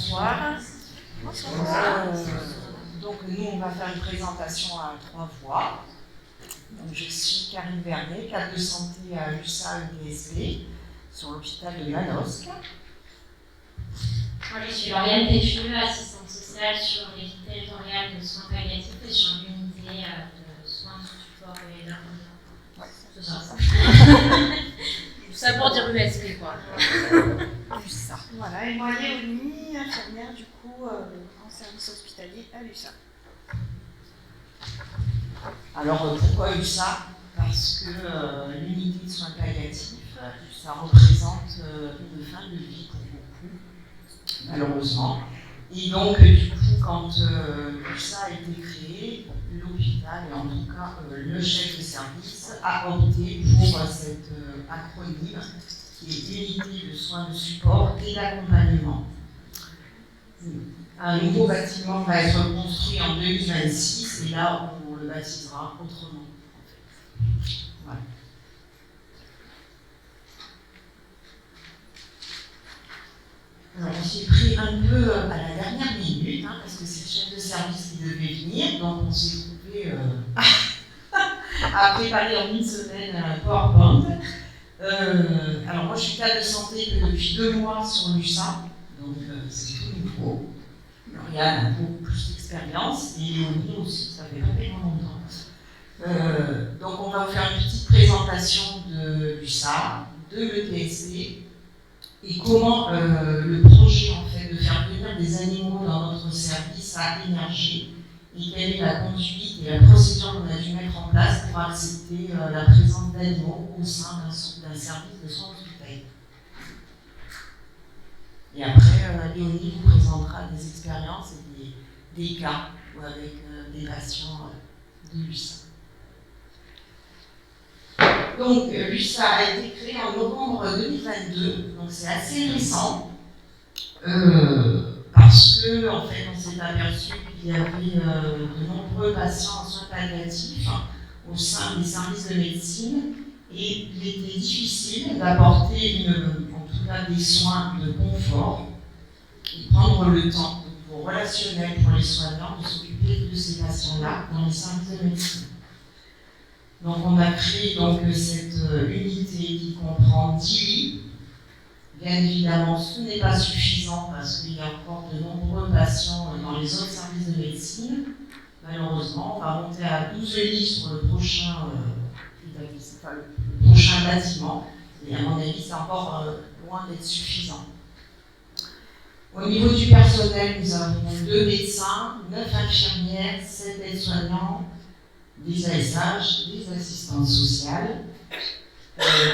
Bonsoir. Donc nous, on va faire une présentation à 3 voix. Donc, je suis Karine Vernet, cadre de santé à l'USA UTSP, sur l'hôpital de Manosque. Moi, je suis Lauriane Péchu, assistante sociale sur l'équipe territoriale de soins palliatifs et sur l'unité de soins de support et d'accompagnement. Ouais, c'est ça. Tout ça pour dire USP, quoi. l'USA. Voilà, et moi, Léonie, infirmière du coup en service hospitalier à l'USA. Alors pourquoi USA? Parce que l'unité de soins palliatifs, ça représente une fin de vie pour beaucoup, malheureusement. Et donc, du coup, quand USA a été créé, l'hôpital, et en tout cas le chef de service, a opté pour cet acronyme qui est Unité de soins de support et d'accompagnement. Un nouveau bâtiment va être construit en 2026 et là, on le baptisera autrement. Voilà. Alors, on s'est pris un peu à la dernière minute, parce que c'est le chef de service qui devait venir, donc on s'est trouvé à préparer en une semaine un PowerPoint. Alors, moi, je suis cadre de santé depuis 2 mois sur l'USA, donc c'est tout nouveau. Lauriane a beaucoup plus d'expérience, et Léonie aussi, ça fait pas tellement longtemps. Donc, on va vous faire une petite présentation de l'USA, de l'ETSP, et comment le projet en fait, de faire venir des animaux dans notre service a émergé, et quelle est la conduite et la procédure qu'on a dû mettre en place pour accepter la présence d'animaux au sein d'un service de soins hospitaliers. Et après, Léonie vous présentera des expériences et des cas avec des patients de l'USA. Donc, l'USA a été créé en novembre 2022, donc c'est assez récent, parce que, en fait, on s'est aperçu qu'il y avait de nombreux patients en soins palliatifs au sein des services de médecine, et il était difficile d'apporter, en tout cas, des soins de confort et prendre le temps au niveau relationnel pour les soignants de s'occuper de ces patients-là dans les services de médecine. Donc on a créé donc, cette unité qui comprend 10 lits. Bien évidemment, ce n'est pas suffisant parce qu'il y a encore de nombreux patients dans les autres services de médecine. Malheureusement, on va monter à 12 lits sur le prochain bâtiment. Et à mon avis, c'est encore loin d'être suffisant. Au niveau du personnel, nous avons 2 médecins, 9 infirmières, 7 aides-soignants, des ASH, des assistantes sociales,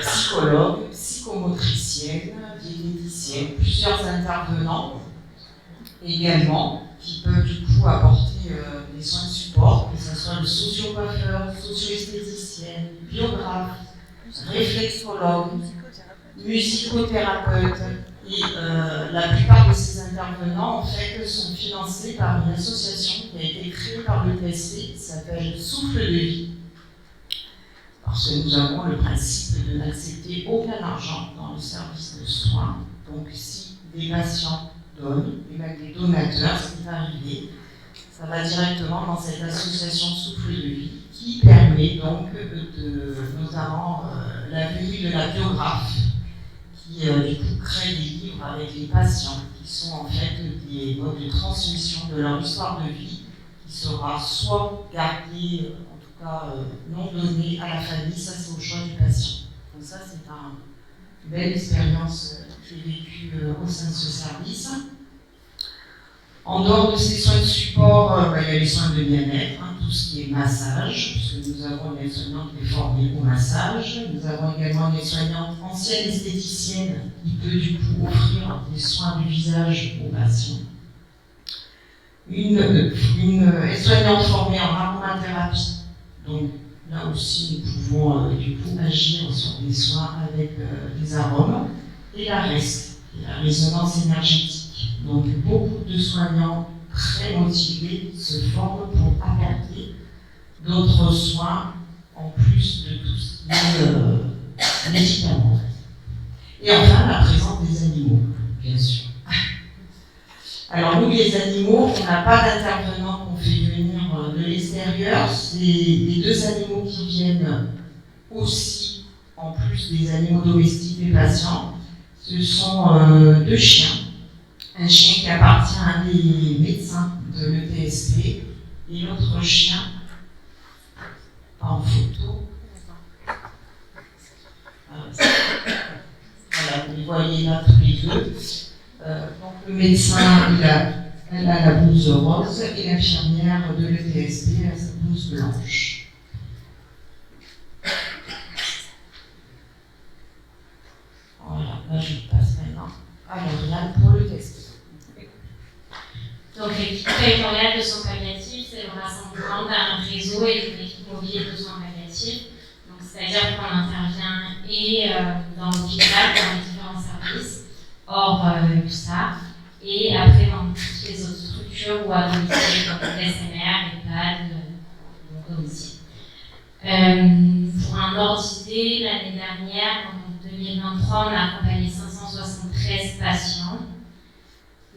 psychologues, psychomotriciennes, diététiciennes, plusieurs intervenants également qui peuvent du coup apporter des soins de support, que ce soit le socio-coiffeur, socio-esthéticienne, biographe, réflexologue, musicothérapeute. Et la plupart de ces intervenants, en fait, sont financés par une association qui a été créée par l'ETSP, qui s'appelle Souffle de vie. Parce que nous avons le principe de n'accepter aucun argent dans le service de soins. Donc, si des patients donnent, et même des donateurs, ce qui va arriver, ça va directement dans cette association Souffle de vie, qui permet donc notamment la venue de la biographe, qui du coup crée des livres avec les patients, qui sont en fait des modes de transmission de leur histoire de vie, qui sera soit gardée, en tout cas non donnée à la famille, ça c'est au choix du patient. Donc ça c'est une belle expérience qui est vécue au sein de ce service. En dehors de ces soins de support, il y a les soins de bien-être, tout ce qui est massage, puisque nous avons une aide-soignante qui est formée au massage. Nous avons également une aide-soignante ancienne esthéticienne qui peut du coup offrir des soins du visage aux patients. Une aide-soignante formée en aromathérapie. Donc là aussi, nous pouvons du coup agir sur des soins avec des arômes. Et la REST, la résonance énergétique. Donc beaucoup de soignants très motivés se forment pour apporter d'autres soins en plus de tout ce qui est médicaments. Et enfin, la présence des animaux, bien sûr. Alors nous, les animaux, on n'a pas d'intervenants qu'on fait venir de l'extérieur. C'est les deux animaux qui viennent aussi, en plus des animaux domestiques des patients. Ce sont deux chiens. Un chien qui appartient à un des médecins de l'ETSP et l'autre chien, pas en photo. Voilà, vous les voyez là tous les deux. Donc le médecin, elle a la blouse rose et l'infirmière de l'ETSP a sa blouse blanche. Voilà, là je passe maintenant à Lauriane pour le test. Donc l'équipe territoriale de soins palliatifs, c'est le rassemblement d'un réseau et d'une équipe mobile de soins palliatifs. Donc c'est-à-dire qu'on intervient et dans l'hôpital, dans les différents services, hors USAR, et après dans toutes les autres structures ou à domicile, comme SMR, EHPAD, domicile. Pour un ordre d'idée, l'année dernière, en 2023, on a accompagné 573 patients.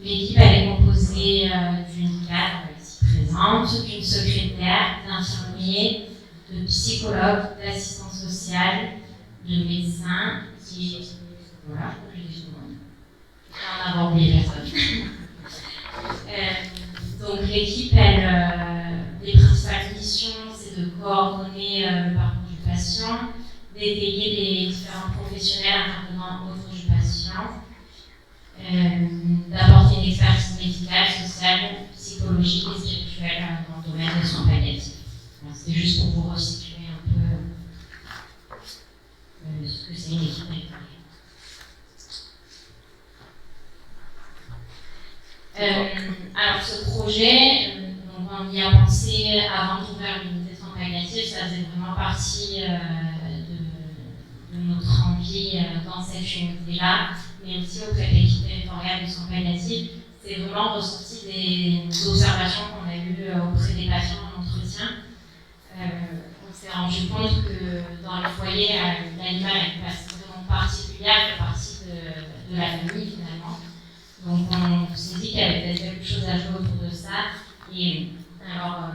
L'équipe elle est composée d'une cadre ici présente, d'une secrétaire, d'infirmiers, de psychologues, d'assistants sociaux, de médecins, voilà, on n'a oublié personne. Donc l'équipe, les principales missions, c'est de coordonner le parcours du patient, d'étayer les différents professionnels intervenants autour du patient, d'apporter une expertise médicale, sociale, psychologique et spirituelle dans le domaine des soins palliatifs. C'est juste pour vous resituer un peu ce que c'est une équipe territoriale. Alors ce projet, on y a pensé avant d'ouvrir l'unité de soins palliatifs, ça faisait vraiment partie de notre envie dans cette unité-là, mais aussi auprès de l'équipe territoriale de soins palliatifs. C'est vraiment ressorti des observations qu'on a eues auprès des patients en entretien. On s'est rendu compte que dans le foyer, l'animal a une place vraiment particulière, fait partie de la famille finalement. Donc on s'est dit qu'il y avait peut-être quelque chose à jouer autour de ça. Et alors,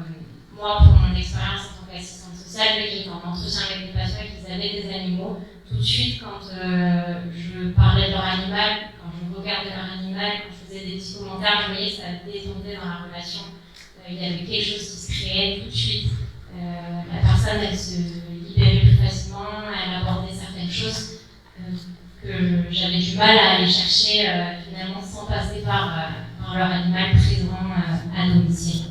moi, pour mon expérience en tant qu'assistante sociale, dès que j'étais en entretien avec des patients et qu'ils avaient des animaux, tout de suite, quand je parlais de leur animal, quand je regardais leur animal, quand je faisais des petits commentaires, je voyais que ça détendait dans la relation. Il y avait quelque chose qui se créait tout de suite. La personne, elle se libérait plus facilement, elle abordait certaines choses que j'avais du mal à aller chercher finalement sans passer par leur animal présent à domicile.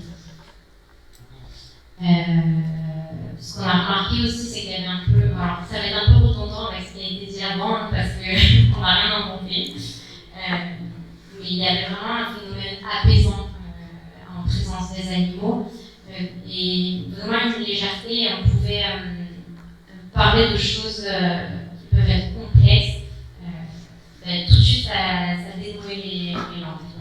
Ce qu'on a remarqué aussi, c'est qu'il y avait un peu, alors ça va être un peu redondant avec ce qui a été dit avant, parce qu'on n'a rien inventé, mais il y avait vraiment un phénomène apaisant en présence des animaux, et vraiment une légèreté, et on pouvait parler de choses qui peuvent être complexes. Tout de suite, ça dénouait les langues.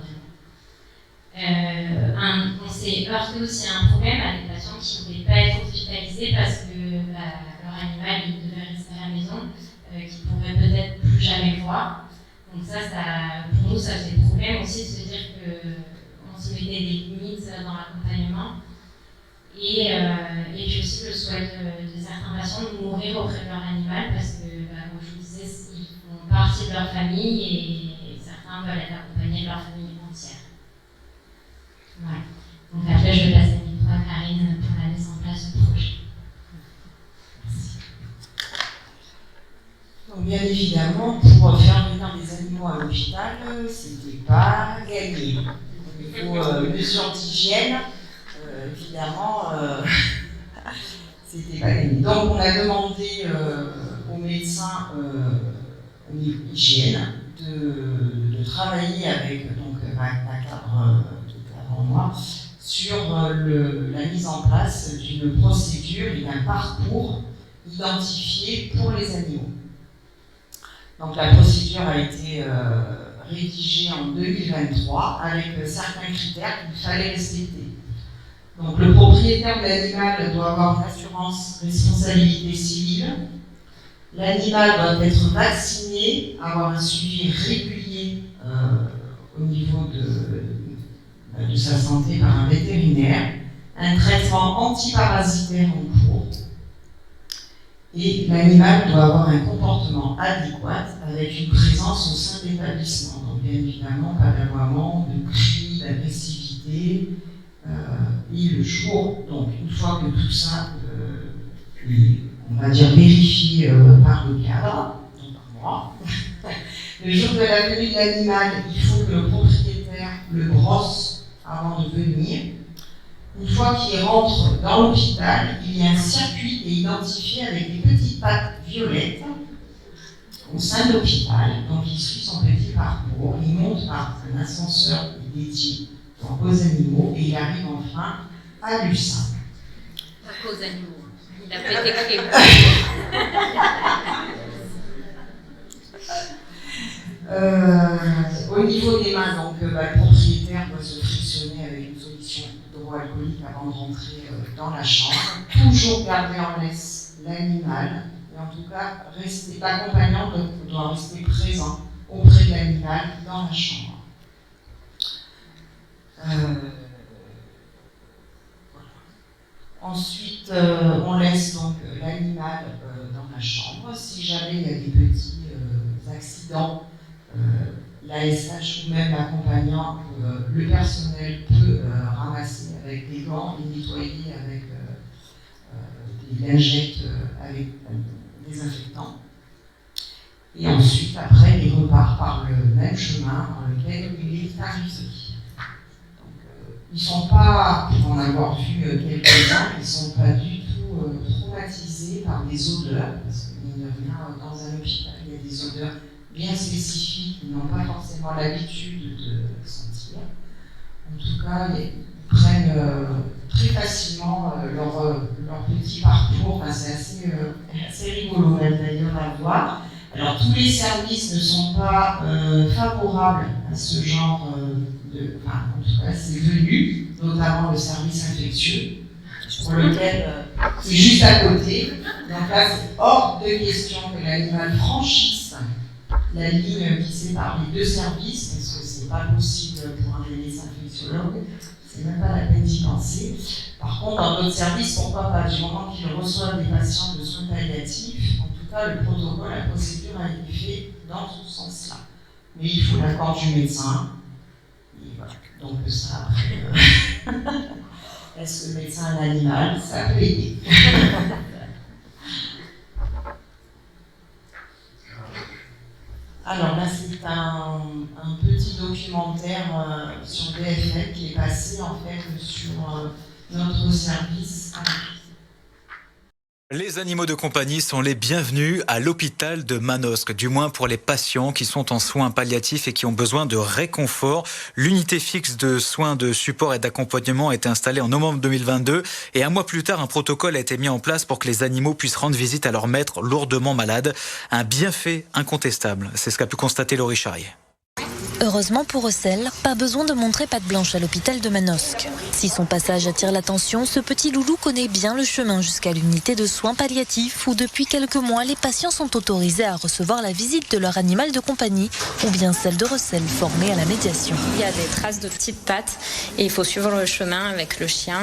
On s'est heurté aussi à un problème à des patients qui ne voulaient pas être hospitalisés parce que leur animal il devait rester à la maison, qu'ils ne pourraient peut-être plus jamais voir. Donc ça, pour nous, ça faisait problème aussi de se dire qu'on se mettait des limites dans l'accompagnement. Et puis aussi le souhait de certains patients de mourir auprès de leur animal parce que, comme je vous disais, ils font partie de leur famille et certains veulent être accompagnés de leur famille entière. Voilà. Donc après, je vais passer le micro à Karine pour la mise en place du projet. Merci. Donc bien évidemment, pour faire venir des animaux à l'hôpital, c'était pas gagné. Au niveau mesures d'hygiène, évidemment, c'était pas gagné. Donc on a demandé aux médecins au niveau hygiène de travailler avec la cadre avant moi sur la mise en place d'une procédure et d'un parcours identifié pour les animaux. Donc la procédure a été rédigée en 2023 avec certains critères qu'il fallait respecter. Donc le propriétaire de l'animal doit avoir une assurance responsabilité civile. L'animal doit être vacciné, avoir un suivi régulier au niveau de sa santé par un vétérinaire, un traitement antiparasitaire en cours, et l'animal doit avoir un comportement adéquat avec une présence au sein de l'établissement. Donc bien évidemment, pas d'aboiement, de cris, d'agressivité, et le jour, donc une fois que tout ça on va dire vérifié par le cadre, donc par moi, le jour de la venue de l'animal, il faut que le propriétaire le brosse avant de venir. Une fois qu'il rentre dans l'hôpital, il y a un circuit qui est identifié avec des petites pattes violettes au sein de l'hôpital. Donc il suit son petit parcours, il monte par un ascenseur dédié aux animaux et il arrive enfin à l'USSA. Pas qu'aux animaux. Il a pas été créé. Au niveau des mains, donc, le propriétaire doit se frictionner avec une solution hydroalcoolique avant de rentrer dans la chambre. Toujours garder en laisse l'animal, et en tout cas, l'accompagnant doit rester présent auprès de l'animal dans la chambre. Ensuite, on laisse donc l'animal dans la chambre. Si jamais il y a des petits accidents, l'ASH ou même l'accompagnant, le personnel peut ramasser avec des gants et nettoyer avec des lingettes avec des désinfectants. Et ensuite, après, il repart par le même chemin dans lequel il est arrivé. Ils ne sont pas, pour en avoir vu quelques-uns, ils ne sont pas du tout traumatisés par des odeurs, parce que mine de rien, dans un hôpital, il y a des odeurs bien spécifiques qu'ils n'ont pas forcément l'habitude de sentir. En tout cas, ils prennent très facilement leur petit parcours. Enfin, c'est assez rigolo même d'ailleurs à voir. Alors tous les services ne sont pas favorables à ce genre en tout cas c'est venu, notamment le service infectieux, pour lequel c'est juste à côté. Donc là c'est hors de question que l'animal franchisse la ligne qui sépare les deux services, parce que c'est pas possible pour un médecin infectiologue, c'est même pas la peine d'y penser. Par contre, dans d'autres services, pourquoi pas, du moment qu'ils reçoivent des patients de soins palliatifs, en tout cas, le protocole, la procédure a été faite dans ce sens-là. Mais il faut l'accord du médecin. Et voilà. Donc ça, après, est-ce que le médecin est un animal? Ça peut aider. Alors là, c'est un petit documentaire sur BFM qui est passé en fait sur notre service. Les animaux de compagnie sont les bienvenus à l'hôpital de Manosque, du moins pour les patients qui sont en soins palliatifs et qui ont besoin de réconfort. L'unité fixe de soins de support et d'accompagnement a été installée en novembre 2022 et un mois plus tard, un protocole a été mis en place pour que les animaux puissent rendre visite à leur maître lourdement malade. Un bienfait incontestable, c'est ce qu'a pu constater Laurie Charrier. Heureusement pour Russell, pas besoin de montrer patte blanche à l'hôpital de Manosque. Si son passage attire l'attention, ce petit loulou connaît bien le chemin jusqu'à l'unité de soins palliatifs où depuis quelques mois, les patients sont autorisés à recevoir la visite de leur animal de compagnie ou bien celle de Russell formé à la médiation. Il y a des traces de petites pattes et il faut suivre le chemin avec le chien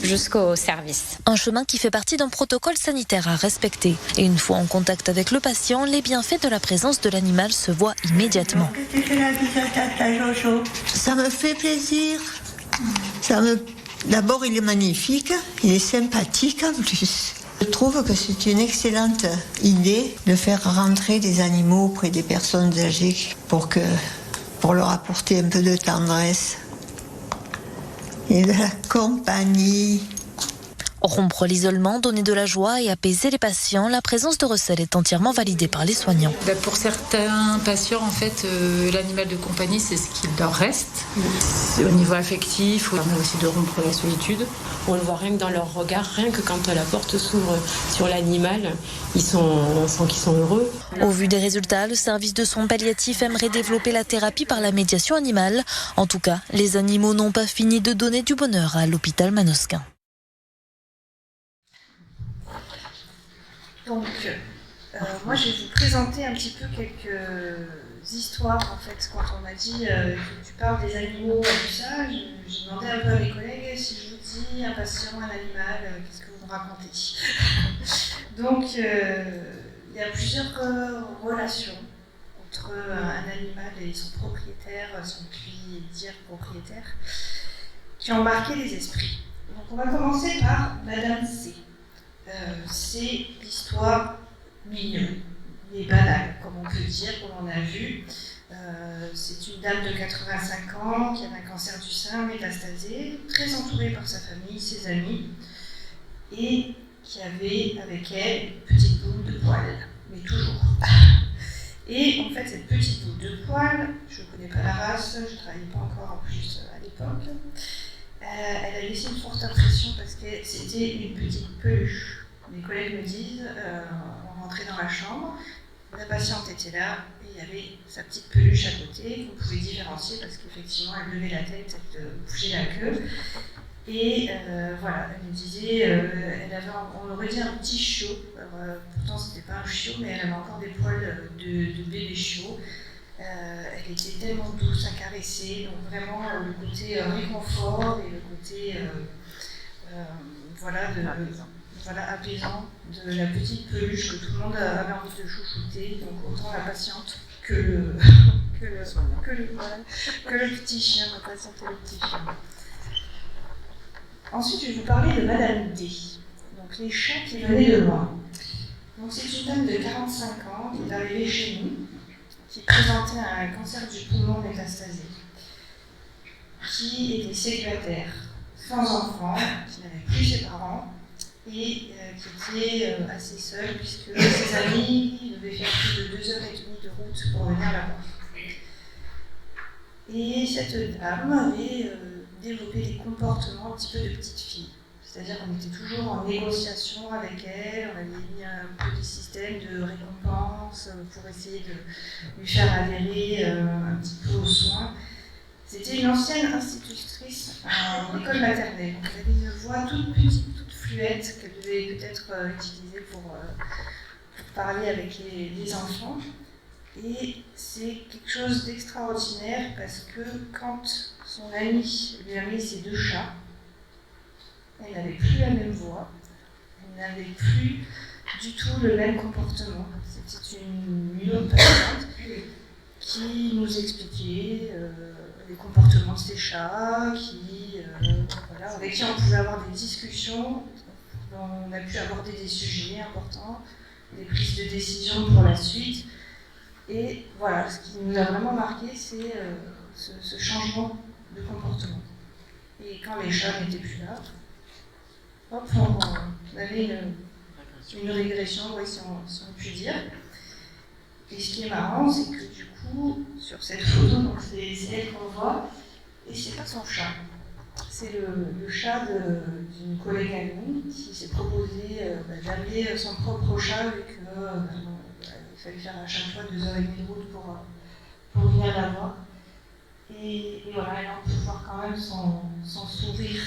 jusqu'au service. Un chemin qui fait partie d'un protocole sanitaire à respecter. Et une fois en contact avec le patient, les bienfaits de la présence de l'animal se voient immédiatement. Ça me fait plaisir. D'abord, il est magnifique, il est sympathique en plus. Je trouve que c'est une excellente idée de faire rentrer des animaux auprès des personnes âgées pour leur apporter un peu de tendresse et de la compagnie. Rompre l'isolement, donner de la joie et apaiser les patients, la présence de Russell est entièrement validée par les soignants. Pour certains patients, en fait, l'animal de compagnie, c'est ce qu'il leur reste. Au niveau affectif, ça permet aussi de rompre la solitude. On le voit rien que dans leur regard, rien que quand la porte s'ouvre sur l'animal, on sent qu'ils sont heureux. Au vu des résultats, le service de soins palliatifs aimerait développer la thérapie par la médiation animale. En tout cas, les animaux n'ont pas fini de donner du bonheur à l'hôpital manosquin. Donc, moi je vais vous présenter un petit peu quelques histoires en fait. Quand on m'a dit que tu parles des animaux et tout ça, j'ai demandé un peu à mes collègues si je vous dis un patient, un animal, qu'est-ce que vous me racontez? Donc il y a plusieurs relations entre un animal et son propriétaire, si on peut dire propriétaire, qui ont marqué les esprits. Donc on va commencer par Madame C. C'est l'histoire mignonne, mais banale, comme on peut dire, comme on a vu. C'est une dame de 85 ans qui avait un cancer du sein métastasé, très entourée par sa famille, ses amis, et qui avait avec elle une petite boule de poils, mais toujours. Et en fait, cette petite boule de poils, je ne connais pas la race, je ne travaillais pas encore en plus à l'époque, elle a laissé une forte impression parce que c'était une petite peluche. Mes collègues me disent, on rentrait dans la chambre, la patiente était là et il y avait sa petite peluche à côté. Vous pouvez différencier parce qu'effectivement elle levait la tête, elle bougeait la queue. Et voilà, elle me disait, elle avait, on aurait dit un petit chiot. Pourtant c'était pas un chiot, mais elle avait encore des poils de bébé chiot. Elle était tellement douce à caresser, donc vraiment le côté réconfort et le côté apaisant de la petite peluche que tout le monde avait envie de chouchouter, donc autant la patiente que le petit chien, la patiente et le petit chien. Ensuite, je vais vous parler de Madame D, donc les chats qui venaient de loin. Donc c'est une dame de 45 ans qui est arrivée chez nous, qui présentait un cancer du poumon métastasé, qui était célibataire, sans enfant, qui n'avait plus ses parents, et qui était assez seule puisque ses amis devaient faire plus de 2h30 de route pour venir la voir. Et cette dame avait développé des comportements un petit peu de petite fille. C'est-à-dire qu'on était toujours en négociation avec elle, on avait mis un peu des systèmes de récompense pour essayer de lui faire adhérer un petit peu aux soins. C'était une ancienne institutrice en école maternelle. Elle avait une voix toute petite, toute fluette, qu'elle devait peut-être utiliser pour parler avec les enfants. Et c'est quelque chose d'extraordinaire parce que quand son amie lui a mis ses 2 chats, elle n'avait plus la même voix, elle n'avait plus du tout le même comportement. C'était une autre patiente qui nous expliquait les comportements de ses chats, avec qui on pouvait avoir des discussions, on a pu aborder des sujets importants, des prises de décision pour la suite. Et voilà, ce qui nous a vraiment marqué, c'est ce changement de comportement. Et quand les chats n'étaient plus là, hop, on avait une régression, oui, si on peut dire. Et ce qui est marrant, c'est que du coup, sur cette photo, donc c'est elle qu'on voit, et c'est pas son chat. C'est le chat d'une collègue à nous qui s'est proposé d'amener son propre chat vu qu'il fallait faire à chaque fois 2h30 de route pour venir la voir. Et voilà, là on peut voir quand même son sourire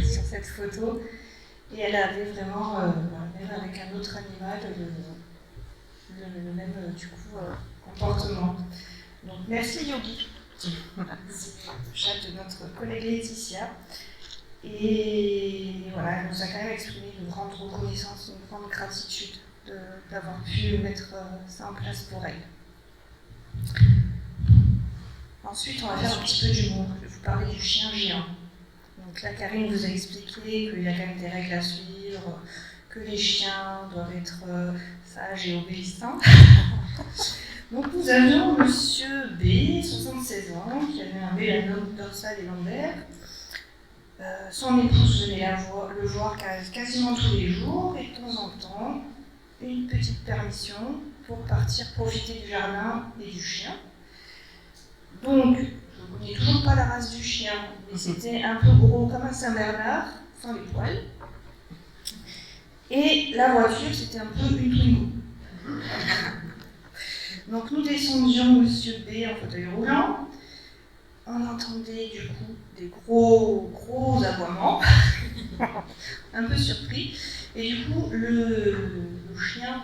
sur cette photo. Et elle avait vraiment, même avec un autre animal, le même comportement. Donc merci Yogi. Voilà, c'est le chat de notre collègue Laetitia. Et voilà, elle nous a quand même exprimé une grande reconnaissance, une grande gratitude d'avoir pu mettre ça en place pour elle. Ensuite, on va faire un petit peu d'humour. Je vais vous parler du chien géant. Donc là, Karine vous a expliqué qu'il y a quand même des règles à suivre, que les chiens doivent être sages et obéissants. Donc nous avions Monsieur B, 76 ans, qui avait un mélanome dorsal et lombaire. Son épouse venait le voir quasiment tous les jours, et de temps en temps, une petite permission pour partir profiter du jardin et du chien. Donc, je ne connais toujours pas la race du chien, mais c'était un peu gros comme un Saint-Bernard, sans les poils. Et la voiture, c'était un peu une Twingo. Donc nous descendions Monsieur B en fauteuil roulant. On entendait du coup des gros aboiements, un peu surpris. Et du coup, le chien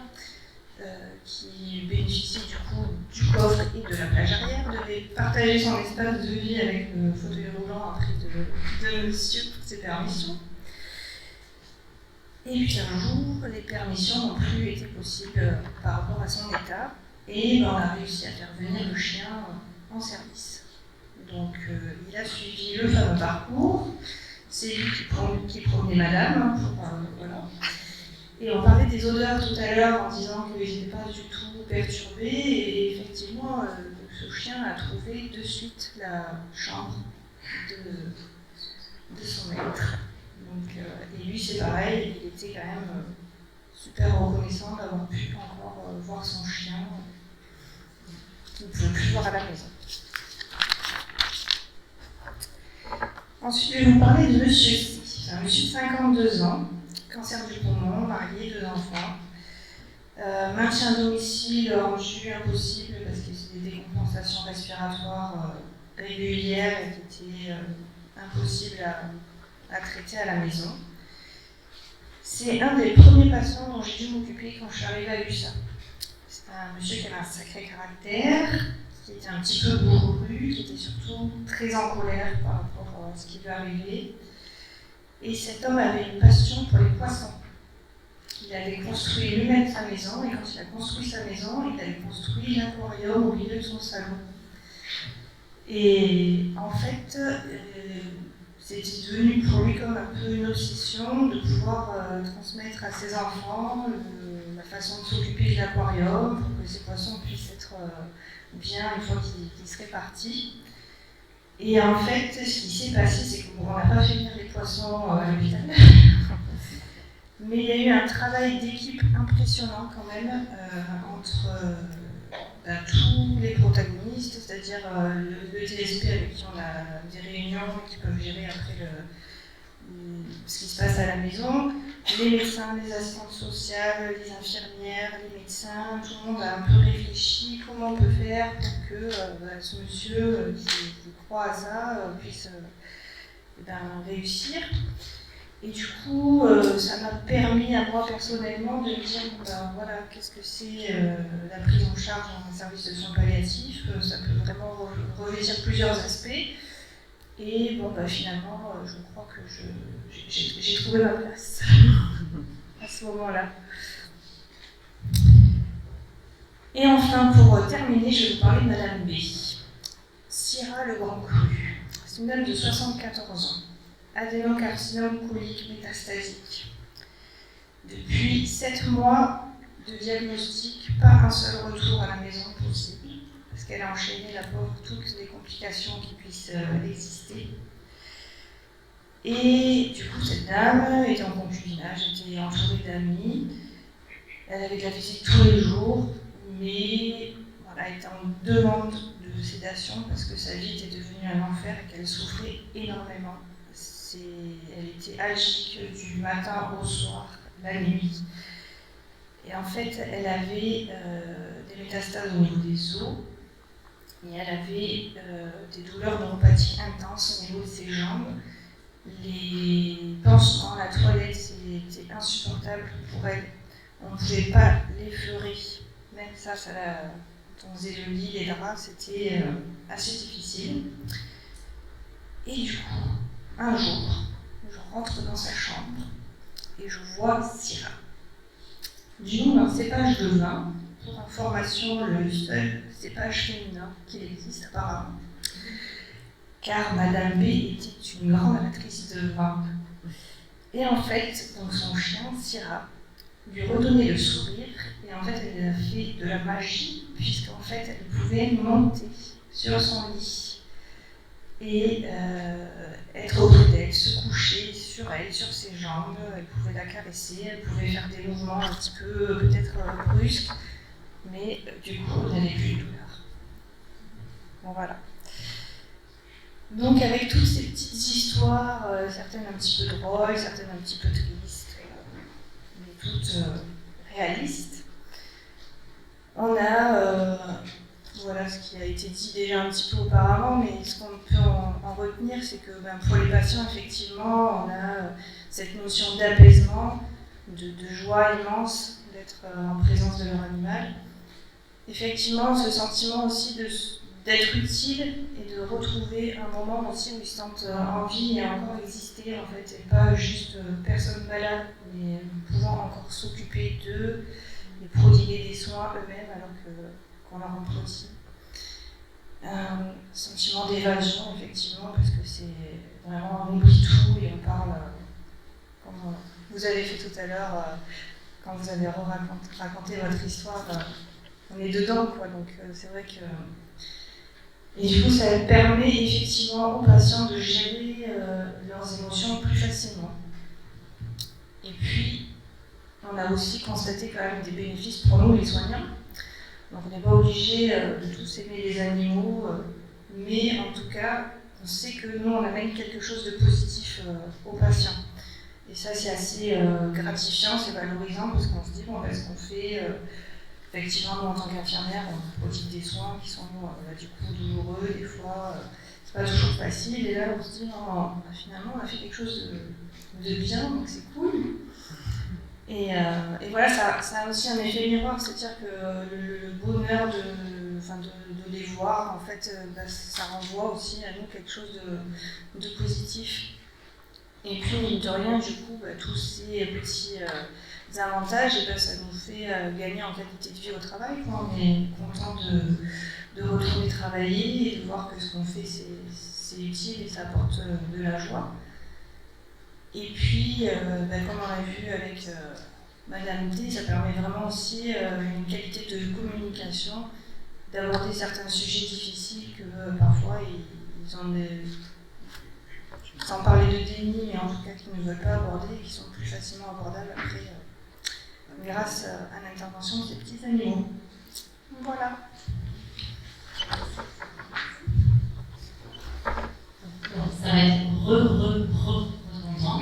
qui bénéficie du coup du coffre et de la plage arrière, devait partager son espace de vie avec le fauteuil roulant après de monsieur pour ses permissions. Et puis un jour, les permissions n'ont plus été possibles par rapport à son état, et on a réussi à faire venir le chien en service. Donc il a suivi le fameux parcours, c'est lui qui promenait madame, voilà. Et on parlait des odeurs tout à l'heure en disant qu'ils n'étaient pas du tout perturbés, et effectivement, ce chien a trouvé de suite la chambre de son maître. Donc, et lui, c'est pareil, il était quand même super reconnaissant d'avoir pu encore voir son chien qu'il ne pouvait plus voir à la maison. Ensuite, je vais vous parler de Monsieur C. C'est un monsieur de 52 ans, cancer du poumon, marié, 2 enfants. Maintien à domicile rendu impossible parce que c'est des décompensations respiratoires régulières et qui étaient impossibles à traiter à la maison. C'est un des premiers patients dont j'ai dû m'occuper quand je suis arrivée à l'USA. C'est un monsieur qui avait un sacré caractère, qui était un petit peu bourru, qui était surtout très en colère par rapport à ce qui lui arrivait. Et cet homme avait une passion pour les poissons. Il avait construit lui-même sa maison, et quand il a construit sa maison, il avait construit l'aquarium au milieu de son salon. Et en fait, c'était devenu pour lui comme un peu une obsession de pouvoir transmettre à ses enfants la façon de s'occuper de l'aquarium pour que ces poissons puissent être bien une fois qu'ils seraient partis. Et en fait, ce qui s'est passé, c'est qu'on n'a pas fait venir les poissons à l'hôpital. Mais il y a eu un travail d'équipe impressionnant quand même entre tous les protagonistes, c'est-à-dire le TSP avec qui on a des réunions qui peuvent gérer après ce qui se passe à la maison, les médecins, les assistantes sociales, les infirmières, les médecins, tout le monde a un peu réfléchi comment on peut faire pour que ce monsieur qui croit à ça puisse réussir. Et du coup, ça m'a permis à moi personnellement de me dire, voilà, qu'est-ce que c'est la prise en charge dans un service de soins palliatifs, ça peut vraiment revêtir plusieurs aspects. Et finalement, je crois que j'ai trouvé ma place à ce moment-là. Et enfin, pour terminer, je vais vous parler de Madame B. Syrah Le Grand Cru. C'est une dame de 74 ans. Adénocarcinome colique métastasique. Depuis 7 mois de diagnostic, pas un seul retour à la maison possible, parce qu'elle a enchaîné la pauvre toutes les complications qui puissent exister. Et du coup, cette dame était en concubinage, était entourée d'amis, elle avait de la visite tous les jours, mais voilà, elle était en demande de sédation parce que sa vie était devenue un enfer et qu'elle souffrait énormément. Elle était algique du matin au soir, la nuit. Et en fait, elle avait des métastases au niveau des os et elle avait des douleurs neuropathiques intenses au niveau de ses jambes. Les pansements, la toilette, c'était insupportable pour elle. On ne pouvait pas l'effleurer. Même ça quand on faisait le lit, les draps, c'était assez difficile. Et du coup, un jour, je rentre dans sa chambre et je vois Syrah. Du nom d'un cépage de vin, pour information, le seul cépage féminin qu'il existe apparemment. Car Madame B était une grande amatrice de vin. Et en fait, donc son chien, Syrah, lui redonnait le sourire, et en fait, elle a fait de la magie, puisqu'en fait, elle pouvait monter sur son lit et être auprès d'elle, se coucher sur elle, sur ses jambes, elle pouvait la caresser, elle pouvait faire des mouvements un petit peu peut-être brusques, mais du coup, elle n'avait plus de douleur. Bon, voilà. Donc avec toutes ces petites histoires, certaines un petit peu drôles, certaines un petit peu tristes, mais toutes réalistes, on a voilà ce qui a été dit déjà un petit peu auparavant, mais ce qu'on peut en retenir, c'est que pour les patients, effectivement, on a cette notion d'apaisement, de joie immense d'être en présence de leur animal. Effectivement, ce sentiment aussi d'être utile et de retrouver un moment aussi où ils se sentent en vie et encore exister en fait, et pas juste personne malade, mais pouvant encore s'occuper d'eux et prodiguer des soins eux-mêmes alors qu'on leur en prodigue. Sentiment d'évasion, effectivement, parce que c'est vraiment, on oublie tout et on parle, comme vous avez fait tout à l'heure, quand vous avez raconté votre histoire, on est dedans, quoi. Donc c'est vrai que... Et du coup, ça permet effectivement aux patients de gérer leurs émotions plus facilement. Et puis, on a aussi constaté quand même des bénéfices pour nous, les soignants. Donc on n'est pas obligé de tous aimer les animaux, mais en tout cas, on sait que nous, on amène quelque chose de positif aux patients. Et ça, c'est assez gratifiant, c'est valorisant, parce qu'on se dit, bon, ce qu'on fait, effectivement, nous, en tant qu'infirmière, on prodigue des soins qui sont du coup douloureux, des fois, c'est pas toujours facile, et là, on se dit, non, finalement, on a fait quelque chose de bien, donc c'est cool. Et voilà, ça a aussi un effet miroir, c'est-à-dire que le bonheur de les voir, en fait, ça renvoie aussi à nous quelque chose de positif. Et puis, mine de rien, du coup, tous ces petits avantages, ça nous fait gagner en qualité de vie au travail, quoi. On est content de retourner travailler et de voir que ce qu'on fait, c'est utile et ça apporte de la joie. Et puis, comme on l'a vu avec Madame T, ça permet vraiment aussi une qualité de communication, d'aborder certains sujets difficiles que parfois ils ont sans parler de déni, mais en tout cas qu'ils ne veulent pas aborder et qui sont plus facilement abordables après grâce à l'intervention de ces petits animaux. Voilà. Ça va être redondant.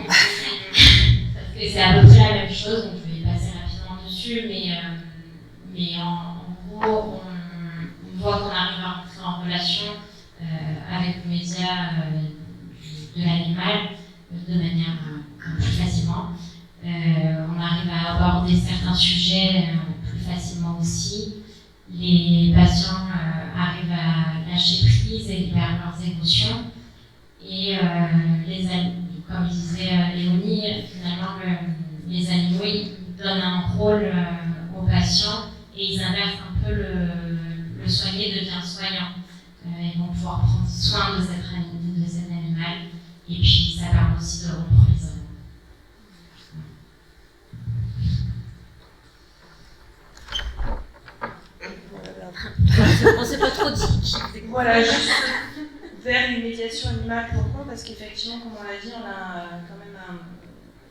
Parce que c'est à peu près la même chose, donc je vais passer rapidement dessus, mais en gros, on voit qu'on arrive à rentrer en relation avec le média de l'animal de manière plus facilement. On arrive à aborder certains sujets plus facilement aussi. Les patients arrivent à lâcher prise et libérer leurs émotions. Et comme disait Léonie, finalement, les animaux ils donnent un rôle aux patients et ils inversent un peu le soigné devient soignant. Ils vont pouvoir prendre soin de cet animal et puis ça permet aussi de rompre les hommes. On ne s'est pas trop dit. Voilà, juste vers une médiation animale, pourquoi ? Parce qu'effectivement, comme on l'a dit, on a quand même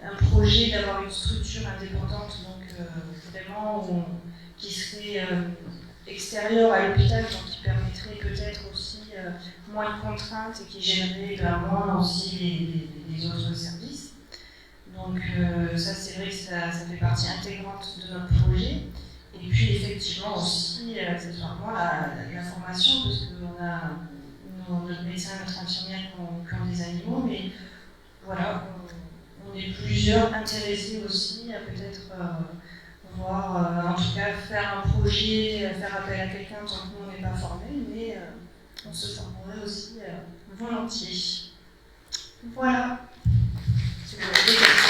un projet d'avoir une structure indépendante, donc vraiment qui serait extérieure à l'hôpital, donc qui permettrait peut-être aussi moins de contraintes et qui gênerait moins aussi les autres services. Donc ça, c'est vrai que ça fait partie intégrante de notre projet. Et puis effectivement aussi, accessoirement, la formation, parce qu'on a notre médecin, notre infirmière qui ont des animaux, mais voilà, on est plusieurs intéressés aussi à peut-être voir, en tout cas faire un projet, faire appel à quelqu'un tant que nous on n'est pas formé, mais on se formerait aussi volontiers. Voilà. Si vous avez des questions.